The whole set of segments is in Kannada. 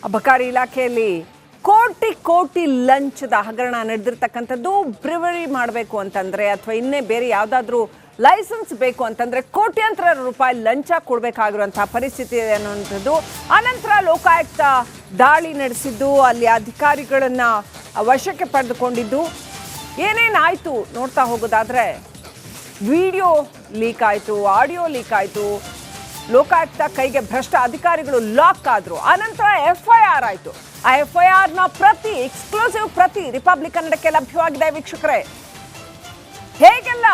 ಅಬಕಾರಿ ಇಲಾಖೆಯಲ್ಲಿ ಕೋಟಿ ಕೋಟಿ ಲಂಚದ ಹಗರಣ ನಡೆದಿರ್ತಕ್ಕಂಥದ್ದು. ಬ್ರಿವರಿ ಮಾಡಬೇಕು ಅಂತಂದ್ರೆ ಅಥವಾ ಇನ್ನೇ ಬೇರೆ ಯಾವುದಾದ್ರೂ ಲೈಸೆನ್ಸ್ ಬೇಕು ಅಂತಂದ್ರೆ ಕೋಟ್ಯಾಂತರ ರೂಪಾಯಿ ಲಂಚ ಕೊಡಬೇಕಾಗಿರುವಂತಹ ಪರಿಸ್ಥಿತಿ ಇದೆ ಅನ್ನುವಂಥದ್ದು. ಆನಂತರ ಲೋಕಾಯುಕ್ತ ದಾಳಿ ನಡೆಸಿದ್ದು, ಅಲ್ಲಿ ಅಧಿಕಾರಿಗಳನ್ನ ವಶಕ್ಕೆ ಪಡೆದುಕೊಂಡಿದ್ದು. ಏನೇನಾಯಿತು ನೋಡ್ತಾ ಹೋಗೋದಾದ್ರೆ, ವಿಡಿಯೋ ಲೀಕ್ ಆಯಿತು, ಆಡಿಯೋ ಲೀಕ್ ಆಯಿತು, ಲೋಕಾಯುಕ್ತ ಕೈಗೆ ಭ್ರಷ್ಟ ಅಧಿಕಾರಿಗಳು ಲಾಕ್ ಆದ್ರು. ಆನಂತರ FIR ಆಯಿತು. ಆ FIRನ ಪ್ರತಿ, ಎಕ್ಸ್ಕ್ಲೂಸಿವ್ ಪ್ರತಿ ರಿಪಬ್ಲಿಕ್ ಕನ್ನಡಕ್ಕೆ ಲಭ್ಯವಾಗಿದೆ ವೀಕ್ಷಕರೇ. ಹೇಗೆಲ್ಲ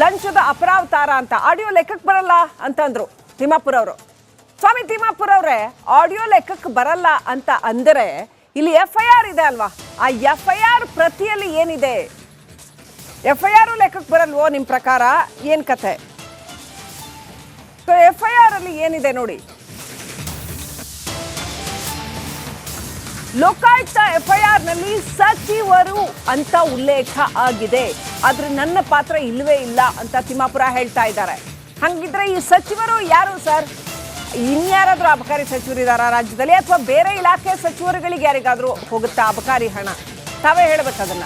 ಲಂಚದ ಅಪರಾವತಾರ ಅಂತ ಆಡಿಯೋ ಲೆಕ್ಕಕ್ಕೆ ಬರಲ್ಲ ಅಂತಂದ್ರು ತಿಮ್ಮಾಪುರ ಅವರು. ಸ್ವಾಮಿ ತಿಮ್ಮಾಪುರ ಅವರೇ, ಆಡಿಯೋ ಲೆಕ್ಕಕ್ಕೆ ಬರಲ್ಲ ಅಂತ ಅಂದರೆ ಇಲ್ಲಿ FIR ಇದೆ ಅಲ್ವಾ, ಆ FIR ಪ್ರತಿಯಲ್ಲಿ ಏನಿದೆ? FIR ಲೆಕ್ಕಕ್ಕೆ ಬರಲ್ವೋ ನಿಮ್ಮ ಪ್ರಕಾರ? ಏನ್ ಕತೆ? FIR ಅಲ್ಲಿ ಏನಿದೆ ನೋಡಿ. ಲೋಕಾಯುಕ್ತ FIR ನಲ್ಲಿ ಸಚಿವರು ಅಂತ ಉಲ್ಲೇಖ ಆಗಿದೆ, ಆದ್ರೆ ನನ್ನ ಪಾತ್ರ ಇಲ್ವೇ ಇಲ್ಲ ಅಂತ ತಿಮ್ಮಾಪುರ ಹೇಳ್ತಾ ಇದ್ದಾರೆ. ಹಂಗಿದ್ರೆ ಈ ಸಚಿವರು ಯಾರು ಸರ್? ಇನ್ಯಾರಾದ್ರೂ ಅಬಕಾರಿ ಸಚಿವರು ಇದಾರ ರಾಜ್ಯದಲ್ಲಿ, ಅಥವಾ ಬೇರೆ ಇಲಾಖೆ ಸಚಿವರುಗಳಿಗೆ ಯಾರಿಗಾದ್ರೂ ಹೋಗುತ್ತಾ ಅಬಕಾರಿ ಹಣ? ತಾವೇ ಹೇಳ್ಬೇಕು ಅದನ್ನ.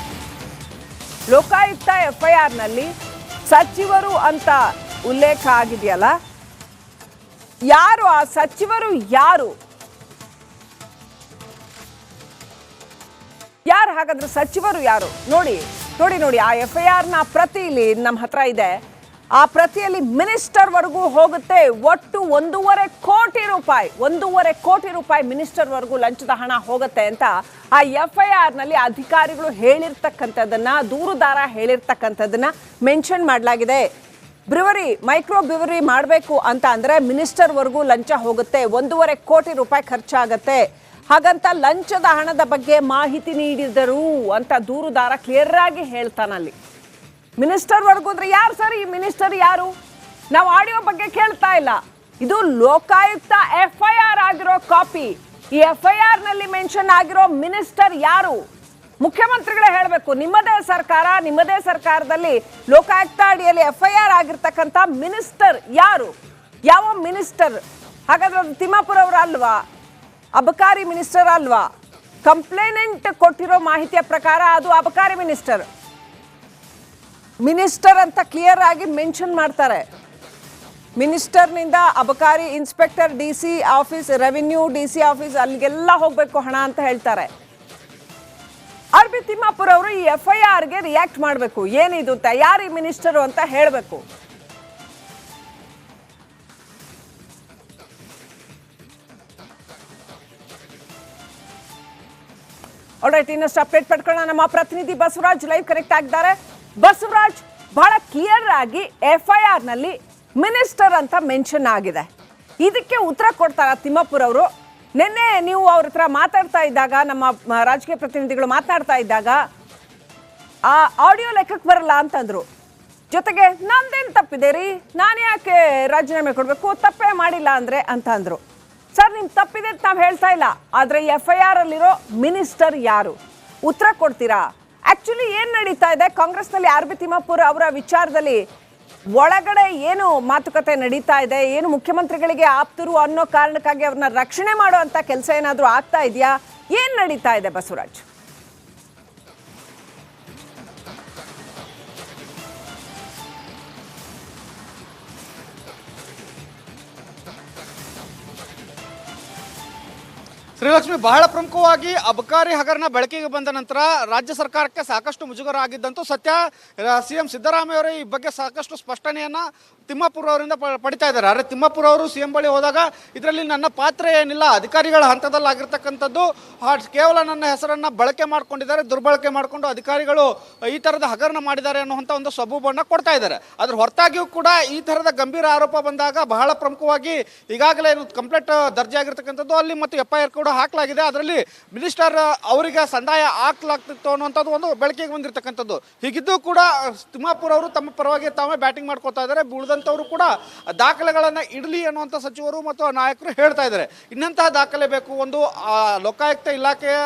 ಲೋಕಾಯುಕ್ತ FIR ನಲ್ಲಿ ಸಚಿವರು ಅಂತ ಉಲ್ಲೇಖ ಆಗಿದೆಯಲ್ಲ, ಯಾರು ಆ ಸಚಿವರು? ಯಾರು ಹಾಗಾದ್ರೆ ಸಚಿವರು ಯಾರು? ನೋಡಿ ನೋಡಿ ನೋಡಿ, ಆ FIR ನ ಪ್ರತಿ ಇಲ್ಲಿ ನಮ್ಮ ಹತ್ರ ಇದೆ. ಆ ಪ್ರತಿಯಲ್ಲಿ ಮಿನಿಸ್ಟರ್ ವರೆಗೂ ಹೋಗುತ್ತೆ. ಒಟ್ಟು 1.5 ಕೋಟಿ ರೂಪಾಯಿ ಮಿನಿಸ್ಟರ್ ವರೆಗೂ ಲಂಚದ ಹಣ ಹೋಗುತ್ತೆ ಅಂತ ಆ FIR ನಲ್ಲಿ ಅಧಿಕಾರಿಗಳು ಹೇಳಿರ್ತಕ್ಕಂಥದ್ದನ್ನ, ದೂರುದಾರ ಹೇಳಿರ್ತಕ್ಕಂಥದ್ದನ್ನ ಮೆನ್ಷನ್ ಮಾಡಲಾಗಿದೆ. ಮೈಕ್ರೋ ಬ್ರಿವರಿ ಮಾಡಬೇಕು ಅಂತ ಅಂದ್ರೆ ಮಿನಿಸ್ಟರ್ ವರೆಗೂ ಲಂಚ ಹೋಗುತ್ತೆ, 1.5 ಕೋಟಿ ರೂಪಾಯಿ ಖರ್ಚಾಗತ್ತೆ. ಹಾಗಂತ ಲಂಚದ ಹಣದ ಬಗ್ಗೆ ಮಾಹಿತಿ ನೀಡಿದರು ಅಂತ ದೂರುದಾರ ಕ್ಲಿಯರ್ ಆಗಿ ಹೇಳ್ತಾನಲ್ಲಿ. ಮಿನಿಸ್ಟರ್ ವರ್ಗು ಅಂದ್ರೆ ಯಾರು ಸರ್? ಈ ಮಿನಿಸ್ಟರ್ ಯಾರು? ನಾವು ಆಡಿಯೋ ಬಗ್ಗೆ ಕೇಳ್ತಾ ಇಲ್ಲ. ಇದು ಲೋಕಾಯುಕ್ತ FIR ಆಗಿರೋ ಕಾಪಿ. ಈ FIR ನಲ್ಲಿ ಮೆನ್ಷನ್ ಆಗಿರೋ ಮಿನಿಸ್ಟರ್ ಯಾರು? ಮುಖ್ಯಮಂತ್ರಿಗಳೇ ಹೇಳಬೇಕು. ನಿಮ್ಮದೇ ಸರ್ಕಾರದಲ್ಲಿ ಲೋಕಾಯುಕ್ತ ಅಡಿಯಲ್ಲಿ FIR ಆಗಿರ್ತಕ್ಕಂಥ ಮಿನಿಸ್ಟರ್ ಯಾರು? ಯಾವ ಮಿನಿಸ್ಟರ್? ಹಾಗಾದ್ರೆ ಅದು ತಿಮ್ಮಾಪುರ ಅವರು ಅಲ್ವಾ? ಅಬಕಾರಿ ಮಿನಿಸ್ಟರ್ ಅಲ್ವಾ? ಕಂಪ್ಲೇನೆಂಟ್ ಕೊಟ್ಟಿರೋ ಮಾಹಿತಿಯ ಪ್ರಕಾರ ಅದು ಅಬಕಾರಿ ಮಿನಿಸ್ಟರ್ ಅಂತ ಕ್ಲಿಯರ್ ಆಗಿ ಮೆನ್ಷನ್ ಮಾಡ್ತಾರೆ. ಮಿನಿಸ್ಟರ್ನಿಂದ ಅಬಕಾರಿ inspector, DC office, revenue DC office, ಅಲ್ಲಿಗೆಲ್ಲ ಹೋಗ್ಬೇಕು ಹಣ ಅಂತ ಹೇಳ್ತಾರೆ. ತಿಮ್ಮಾಪುರ ಅವರು ಈ FIRಗೆ ರಿಯಾಕ್ಟ್ ಮಾಡಬೇಕು. ಏನಿದು ಅಂತ, ಯಾರು ಈ ಮಿನಿಸ್ಟರು ಅಂತ ಹೇಳಬೇಕು. ಆಲ್ರೈಟ್, ಇನ್ನಷ್ಟು ಅಪ್ಡೇಟ್ ಪಡ್ಕೊಳ್ಳೋಣ. ನಮ್ಮ ಪ್ರತಿನಿಧಿ ಬಸವರಾಜ್ ಲೈವ್ ಕನೆಕ್ಟ್ ಆಗಿದ್ದಾರೆ. ಬಸವರಾಜ್, ಬಹಳ ಕ್ಲಿಯರ್ ಆಗಿ FIR ನಲ್ಲಿ ಮಿನಿಸ್ಟರ್ ಅಂತ ಮೆನ್ಷನ್ ಆಗಿದೆ. ಇದಕ್ಕೆ ಉತ್ತರ ಕೊಡ್ತಾರ ತಿಮ್ಮಾಪುರ ಅವರು? ನಿನ್ನೆ ನೀವು ಅವ್ರ ಹತ್ರ ಮಾತಾಡ್ತಾ ಇದ್ದಾಗ, ನಮ್ಮ ರಾಜಕೀಯ ಪ್ರತಿನಿಧಿಗಳು ಮಾತನಾಡ್ತಾ ಇದ್ದಾಗ, ಆ ಆಡಿಯೋ ಲೆಕ್ಕಕ್ಕೆ ಬರಲ್ಲ ಅಂತಂದ್ರು. ಜೊತೆಗೆ ನಂದೇನು ತಪ್ಪಿದೆ ರೀ, ನಾನು ಯಾಕೆ ರಾಜೀನಾಮೆ ಕೊಡಬೇಕು, ತಪ್ಪೇ ಮಾಡಿಲ್ಲ ಅಂದ್ರೆ ಅಂತ ಅಂದ್ರು. ಸರ್, ನಿಮ್ ತಪ್ಪಿದೆ ಅಂತ ನಾವು ಹೇಳ್ತಾ ಇಲ್ಲ, ಆದ್ರೆ FIR ಅಲ್ಲಿರೋ ಮಿನಿಸ್ಟರ್ ಯಾರು? ಉತ್ತರ ಕೊಡ್ತೀರಾ? ಆಕ್ಚುಲಿ ಏನ್ ನಡೀತಾ ಇದೆ ಕಾಂಗ್ರೆಸ್ನಲ್ಲಿ? ತಿಮ್ಮಾಪುರ ಅವರ ವಿಚಾರದಲ್ಲಿ ಒಳಗಡೆ ಏನು ಮಾತುಕತೆ ನಡೀತಾ ಇದೆ? ಏನು ಮುಖ್ಯಮಂತ್ರಿಗಳಿಗೆ ಆಪ್ತರು ಅನ್ನೋ ಕಾರಣಕ್ಕಾಗಿ ಅವ್ರನ್ನ ರಕ್ಷಣೆ ಮಾಡುವಂತ ಕೆಲಸ ಏನಾದ್ರೂ ಆಗ್ತಾ ಇದೆಯಾ? ಏನ್ ನಡೀತಾ ಇದೆ ಬಸವರಾಜ್? ಶ್ರೀಲಕ್ಷ್ಮಿ, ಬಹಳ ಪ್ರಮುಖವಾಗಿ ಅಬಕಾರಿ ಹಗರಣ ಬೆಳಕಿಗೆ ಬಂದ ನಂತರ ರಾಜ್ಯ ಸರ್ಕಾರಕ್ಕೆ ಸಾಕಷ್ಟು ಮುಜುಗರ ಆಗಿದ್ದಂತೂ ಸತ್ಯ. CM ಸಿದ್ದರಾಮಯ್ಯ ಅವರು ಈ ಬಗ್ಗೆ ಸಾಕಷ್ಟು ಸ್ಪಷ್ಟನೆಯನ್ನ ತಿಮ್ಮಾಪುರ ಅವರಿಂದ ಪಡಿತಾ ಇದ್ದಾರೆ. ಆದರೆ ತಿಮ್ಮಾಪುರ ಅವರು CM ಬಳಿ ಹೋದಾಗ ಇದರಲ್ಲಿ ನನ್ನ ಪಾತ್ರ ಏನಿಲ್ಲ, ಅಧಿಕಾರಿಗಳ ಹಂತದಲ್ಲಿ ಆಗಿರ್ತಕ್ಕಂಥದ್ದು, ಕೇವಲ ನನ್ನ ಹೆಸರನ್ನ ಬಳಕೆ ಮಾಡ್ಕೊಂಡಿದ್ದಾರೆ, ದುರ್ಬಳಕೆ ಮಾಡಿಕೊಂಡು ಅಧಿಕಾರಿಗಳು ಈ ಥರದ ಹಗರಣ ಮಾಡಿದ್ದಾರೆ ಅನ್ನುವಂಥ ಒಂದು ಸಬೂಬನ್ನು ಕೊಡ್ತಾ ಇದ್ದಾರೆ. ಅದ್ರ ಹೊರತಾಗಿಯೂ ಕೂಡ ಈ ಥರದ ಗಂಭೀರ ಆರೋಪ ಬಂದಾಗ ಬಹಳ ಪ್ರಮುಖವಾಗಿ ಈಗಾಗಲೇ ಕಂಪ್ಲೇಂಟ್ ದರ್ಜೆ ಆಗಿರ್ತಕ್ಕಂಥದ್ದು, ಅಲ್ಲಿ ಮತ್ತು FIR ಕೂಡ ಹಾಕಲಾಗಿದೆ. ಅದರಲ್ಲಿ ಮಿನಿಸ್ಟರ್ ಅವರಿಗೆ ಸಂದಾಯ ಹಾಕಲಾಗ್ತಿತ್ತು ಅನ್ನುವಂಥದ್ದು ಒಂದು ಬೆಳಕಿಗೆ ಬಂದಿರತಕ್ಕಂಥದ್ದು. ಹೀಗಿದ್ದು ಕೂಡ ತಿಮ್ಮಾಪುರ ಅವರು ತಮ್ಮ ಪರವಾಗಿ ತಾವೇ ಬ್ಯಾಟಿಂಗ್ ಮಾಡ್ಕೊತಾ ಇದ್ದಾರೆ. ಉಳಿದ ಉಳಿದಂಥವರು ಕೂಡ ದಾಖಲೆಗಳನ್ನು ಇಡಲಿ ಅನ್ನುವಂಥ ಸಚಿವರು ಮತ್ತು ನಾಯಕರು ಹೇಳ್ತಾ ಇದ್ದಾರೆ. ಇನ್ನಂತಹ ದಾಖಲೆ ಬೇಕು. ಒಂದು ಲೋಕಾಯುಕ್ತ ಇಲಾಖೆಯ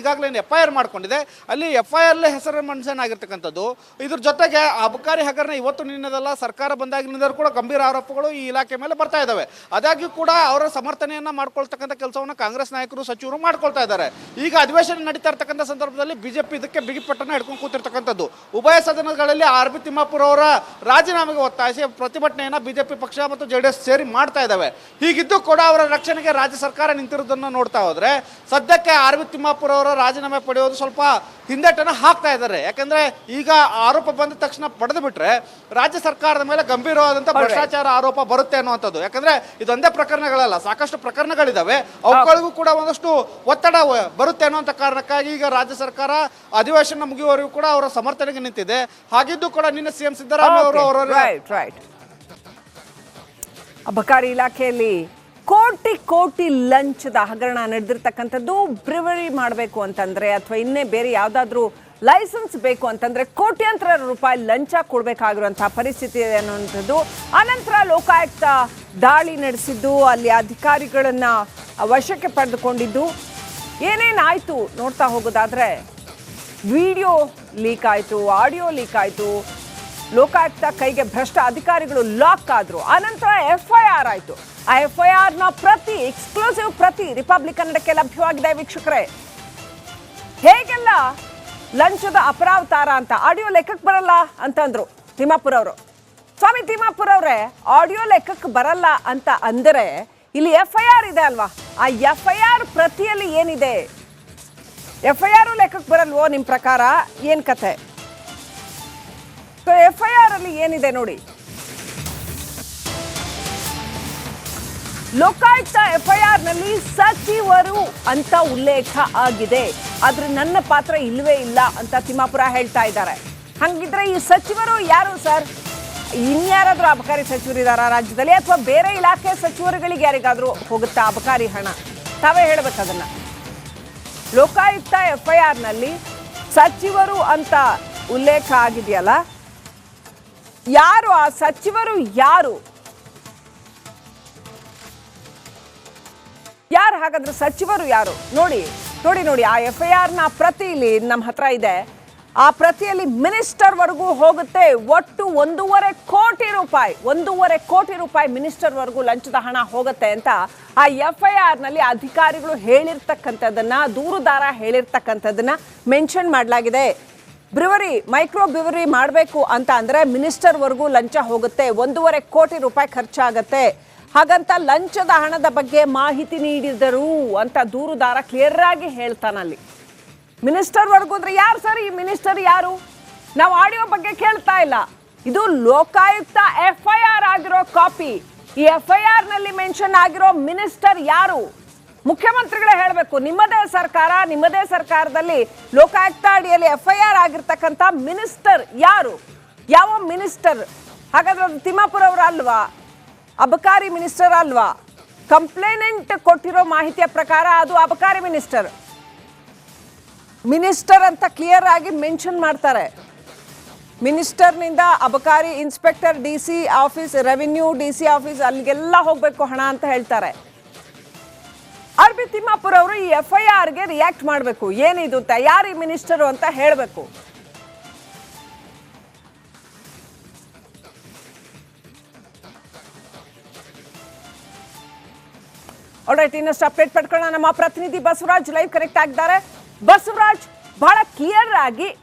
ಈಗಾಗಲೇ FIR ಮಾಡ್ಕೊಂಡಿದೆ, ಅಲ್ಲಿ FIR ಹೆಸರು ಮೆನ್ಷನ್ ಆಗಿರ್ತಕ್ಕಂಥದ್ದು. ಇದ್ರ ಜೊತೆಗೆ ಅಬಕಾರಿ ಹಗರಣ ಇವತ್ತು ನಿನ್ನೆದಲ್ಲ, ಸರ್ಕಾರ ಬಂದಾಗಿನಿಂದ ಕೂಡ ಗಂಭೀರ ಆರೋಪಗಳು ಈ ಇಲಾಖೆ ಮೇಲೆ ಬರ್ತಾ ಇದ್ದಾವೆ. ಆದಾಗ್ಯೂ ಕೂಡ ಅವರ ಸಮರ್ಥನೆಯನ್ನ ಮಾಡ್ಕೊಳ್ತಕ್ಕಂಥ ಕೆಲಸವನ್ನು ಕಾಂಗ್ರೆಸ್ ನಾಯಕರು ಸಚಿವರು ಮಾಡ್ಕೊಳ್ತಾ ಇದ್ದಾರೆ. ಈಗ ಅಧಿವೇಶನ ನಡೀತಾ ಇರ್ತಕ್ಕಂಥ ಸಂದರ್ಭದಲ್ಲಿ ಬಿಜೆಪಿ ಇದಕ್ಕೆ ಬಿಗಿಪಟ್ಟನ್ನು ಹಿಡ್ಕೊಂಡು ಕೂತಿರ್ತಕ್ಕಂಥದ್ದು. ಉಭಯ ಸದನಗಳಲ್ಲಿ RB ತಿಮ್ಮಾಪುರ್ ಅವರ ರಾಜೀನಾಮೆಗೆ ಒತ್ತಾಯಿಸಿ ಪ್ರತಿಭಟನೆಯನ್ನ ಬಿಜೆಪಿ ಪಕ್ಷ ಮತ್ತು JDS ಸೇರಿ ಮಾಡ್ತಾ ಇದ್ದಾವೆ. ಹೀಗಿದ್ದು ಕೂಡ ಅವರ ರಕ್ಷಣೆಗೆ ರಾಜ್ಯ ಸರ್ಕಾರ ನಿಂತಿರೋದನ್ನು ನೋಡ್ತಾ ಹೋದ್ರೆ ಸದ್ಯಕ್ಕೆ RB ತಿಮ್ಮಾಪುರ್ ಅವರ ರಾಜೀನಾಮೆ ಪಡೆಯೋದು ಸ್ವಲ್ಪ ಹಿಂದೆಟನ್ನು ಹಾಕ್ತಾ ಇದ್ದಾರೆ. ಯಾಕಂದ್ರೆ ಈಗ ಆರೋಪ ಬಂದ ತಕ್ಷಣ ಪಡೆದು ಬಿಟ್ರೆ ರಾಜ್ಯ ಸರ್ಕಾರದ ಮೇಲೆ ಗಂಭೀರವಾದಂತ ಭ್ರಷ್ಟಾಚಾರ ಆರೋಪ ಬರುತ್ತೆ ಅನ್ನುವಂಥದ್ದು. ಯಾಕಂದ್ರೆ ಇದೊಂದೇ ಪ್ರಕರಣಗಳಲ್ಲ, ಸಾಕಷ್ಟು ಪ್ರಕರಣಗಳಿದಾವೆ, ಅವುಗಳಿಗೂ ಕೂಡ ಒಂದಷ್ಟು ಒತ್ತಡ ಬರುತ್ತೆ ಅನ್ನುವಂಥ ಕಾರಣಕ್ಕಾಗಿ ಈಗ ರಾಜ್ಯ ಸರ್ಕಾರ ಅಧಿವೇಶನ ಮುಗಿಯುವವರೆಗೂ ಕೂಡ ಅವರ ಸಮರ್ಥನೆಗೆ ನಿಂತಿದೆ. ಹಾಗಿದ್ದು ಕೂಡ ನಿನ್ನೆ CM ಸಿದ್ದರಾಮಯ್ಯ ಅವರು ಅಬಕಾರಿ ಇಲಾಖೆಯಲ್ಲಿ ಕೋಟಿ ಕೋಟಿ ಲಂಚದ ಹಗರಣ ನಡೆದಿರ್ತಕ್ಕಂಥದ್ದು. ಬ್ರಿವರಿ ಮಾಡಬೇಕು ಅಂತಂದ್ರೆ ಅಥವಾ ಇನ್ನೇ ಬೇರೆ ಯಾವುದಾದ್ರೂ ಲೈಸೆನ್ಸ್ ಬೇಕು ಅಂತಂದ್ರೆ ಕೋಟ್ಯಾಂತರ ರೂಪಾಯಿ ಲಂಚ ಕೊಡಬೇಕಾಗಿರುವಂತಹ ಪರಿಸ್ಥಿತಿ ಇದೆ ಅನ್ನುವಂಥದ್ದು. ಆನಂತರ ಲೋಕಾಯುಕ್ತ ದಾಳಿ ನಡೆಸಿದ್ದು, ಅಲ್ಲಿ ಅಧಿಕಾರಿಗಳನ್ನ ವಶಕ್ಕೆ ಪಡೆದುಕೊಂಡಿದ್ದು, ಏನೇನಾಯ್ತು ನೋಡ್ತಾ ಹೋಗೋದಾದ್ರೆ ವಿಡಿಯೋ ಲೀಕ್ ಆಯಿತು, ಆಡಿಯೋ ಲೀಕ್ ಆಯಿತು, ಲೋಕಾಯುಕ್ತ ಕೈಗೆ ಭ್ರಷ್ಟ ಅಧಿಕಾರಿಗಳು ಲಾಕ್ ಆದ್ರು. ಆನಂತರ FIR ಆಯಿತು. ಆ FIR ನ ಪ್ರತಿ, ಎಕ್ಸ್ಕ್ಲೂಸಿವ್ ಪ್ರತಿ ರಿಪಬ್ಲಿಕ್ ಕನ್ನಡಕ್ಕೆ ಲಭ್ಯವಾಗಿದೆ ವೀಕ್ಷಕರೇ. ಹೇಗೆಲ್ಲ ಲಂಚದ ಅಪರಾವತಾರ ಅಂತ ಆಡಿಯೋ ಲೆಕ್ಕಕ್ಕೆ ಬರಲ್ಲ ಅಂತಂದ್ರು ತಿಮ್ಮಾಪುರ್ ಅವರು. ಸ್ವಾಮಿ ತಿಮ್ಮಾಪುರ್ ಅವರೇ, ಆಡಿಯೋ ಲೆಕ್ಕಕ್ಕೆ ಬರಲ್ಲ ಅಂತ ಅಂದರೆ ಇಲ್ಲಿ FIR ಇದೆ ಅಲ್ವಾ, ಆ FIR ಪ್ರತಿಯಲ್ಲಿ ಏನಿದೆ? FIR ಲೆಕ್ಕಕ್ಕೆ ಬರಲ್ವೋ ನಿಮ್ಮ ಪ್ರಕಾರ? ಏನ್ ಕತೆ? FIR ಅಲ್ಲಿ ಏನಿದೆ ನೋಡಿ. ಲೋಕಾಯುಕ್ತ FIR ನಲ್ಲಿ ಸಚಿವರು ಅಂತ ಉಲ್ಲೇಖ ಆಗಿದೆ, ಆದ್ರೆ ನನ್ನ ಪಾತ್ರ ಇಲ್ವೇ ಇಲ್ಲ ಅಂತ ತಿಮ್ಮಾಪುರ ಹೇಳ್ತಾ ಇದ್ದಾರೆ. ಹಂಗಿದ್ರೆ ಈ ಸಚಿವರು ಯಾರು ಸರ್? ಇನ್ಯಾರಾದ್ರೂ ಅಬಕಾರಿ ಸಚಿವರು ಇದಾರ ರಾಜ್ಯದಲ್ಲಿ, ಅಥವಾ ಬೇರೆ ಇಲಾಖೆ ಸಚಿವರುಗಳಿಗೆ ಯಾರಿಗಾದ್ರೂ ಹೋಗುತ್ತಾ ಅಬಕಾರಿ ಹಣ? ತಾವೇ ಹೇಳ್ಬೇಕು ಅದನ್ನ. ಲೋಕಾಯುಕ್ತ FIR ನಲ್ಲಿ ಸಚಿವರು ಅಂತ ಉಲ್ಲೇಖ ಆಗಿದೆಯಲ್ಲ, ಯಾರು ಆ ಸಚಿವರು? ಯಾರು ಹಾಗಾದ್ರೆ ಸಚಿವರು ಯಾರು? ನೋಡಿ ನೋಡಿ ನೋಡಿ, ಆ FIR ನ ಪ್ರತಿ ಇಲ್ಲಿ ನಮ್ಮ ಹತ್ರ ಇದೆ. ಆ ಪ್ರತಿಯಲ್ಲಿ ಮಿನಿಸ್ಟರ್ ವರೆಗೂ ಹೋಗುತ್ತೆ. ಒಟ್ಟು 1.5 ಕೋಟಿ ರೂಪಾಯಿ ಮಿನಿಸ್ಟರ್ ವರೆಗೂ ಲಂಚದ ಹಣ ಹೋಗುತ್ತೆ ಅಂತ ಆ FIR ನಲ್ಲಿ ಅಧಿಕಾರಿಗಳು ಹೇಳಿರ್ತಕ್ಕಂಥದ್ದನ್ನ, ದೂರುದಾರ ಹೇಳಿರ್ತಕ್ಕಂಥದ್ದನ್ನ ಮೆನ್ಷನ್ ಮಾಡಲಾಗಿದೆ. ಮೈಕ್ರೋ ಬ್ರಿವರಿ ಮಾಡಬೇಕು ಅಂತ ಅಂದ್ರೆ ಮಿನಿಸ್ಟರ್ ವರೆಗೂ ಲಂಚ ಹೋಗುತ್ತೆ, 1.5 ಕೋಟಿ ರೂಪಾಯಿ ಖರ್ಚಾಗತ್ತೆ. ಹಾಗಂತ ಲಂಚದ ಹಣದ ಬಗ್ಗೆ ಮಾಹಿತಿ ನೀಡಿದರು ಅಂತ ದೂರುದಾರ ಕ್ಲಿಯರ್ ಆಗಿ ಹೇಳ್ತಾನಲ್ಲಿ. ಮಿನಿಸ್ಟರ್ ವರ್ಗು ಅಂದ್ರೆ ಯಾರು ಸರ್? ಈ ಮಿನಿಸ್ಟರ್ ಯಾರು? ನಾವು ಆಡಿಯೋ ಬಗ್ಗೆ ಕೇಳ್ತಾ ಇಲ್ಲ, ಇದು ಲೋಕಾಯುಕ್ತ FIR ಆಗಿರೋ ಕಾಪಿ. ಈ FIR ನಲ್ಲಿ ಮೆನ್ಷನ್ ಆಗಿರೋ ಮಿನಿಸ್ಟರ್ ಯಾರು? ಮುಖ್ಯಮಂತ್ರಿಗಳೇ ಹೇಳಬೇಕು. ನಿಮ್ಮದೇ ಸರ್ಕಾರ, ನಿಮ್ಮದೇ ಸರ್ಕಾರದಲ್ಲಿ ಲೋಕಾಯುಕ್ತ ಅಡಿಯಲ್ಲಿ FIR ಆಗಿರ್ತಕ್ಕಂಥ ಮಿನಿಸ್ಟರ್ ಯಾರು? ಯಾವ ಮಿನಿಸ್ಟರ್? ಹಾಗಾದ್ರೆ ಅದು ತಿಮ್ಮಾಪುರ್ ಅವರು ಅಲ್ವಾ? ಅಬಕಾರಿ ಮಿನಿಸ್ಟರ್ ಅಲ್ವಾ? ಕಂಪ್ಲೇನೆಂಟ್ ಕೊಟ್ಟಿರೋ ಮಾಹಿತಿಯ ಪ್ರಕಾರ ಅದು ಅಬಕಾರಿ ಮಿನಿಸ್ಟರ್ ಅಂತ ಕ್ಲಿಯರ್ ಆಗಿ ಮೆನ್ಷನ್ ಮಾಡ್ತಾರೆ. ಮಿನಿಸ್ಟರ್ನಿಂದ ಅಬಕಾರಿ inspector, DC office, revenue DC office, ಅಲ್ಲಿಗೆಲ್ಲ ಹೋಗ್ಬೇಕು ಹಣ ಅಂತ ಹೇಳ್ತಾರೆ. RB ತಿಮ್ಮಾಪುರ್ ಅವರು ಈ FIRಗೆ ರಿಯಾಕ್ಟ್ ಮಾಡಬೇಕು. ಏನಿದು ಅಂತ, ಯಾರು ಈ ಮಿನಿಸ್ಟರು ಅಂತ ಹೇಳಬೇಕು. ಆಲ್ರೈಟ್, ಇನ್ನಷ್ಟು ಅಪ್ಡೇಟ್ ಪಡ್ಕೊಳ್ಳೋಣ. ನಮ್ಮ ಪ್ರತಿನಿಧಿ ಬಸವರಾಜ್ ಲೈವ್ ಕನೆಕ್ಟ್ ಆಗಿದ್ದಾರೆ. ಬಸವರಾಜ್, ಬಹಳ ಕ್ಲಿಯರ್ ಆಗಿ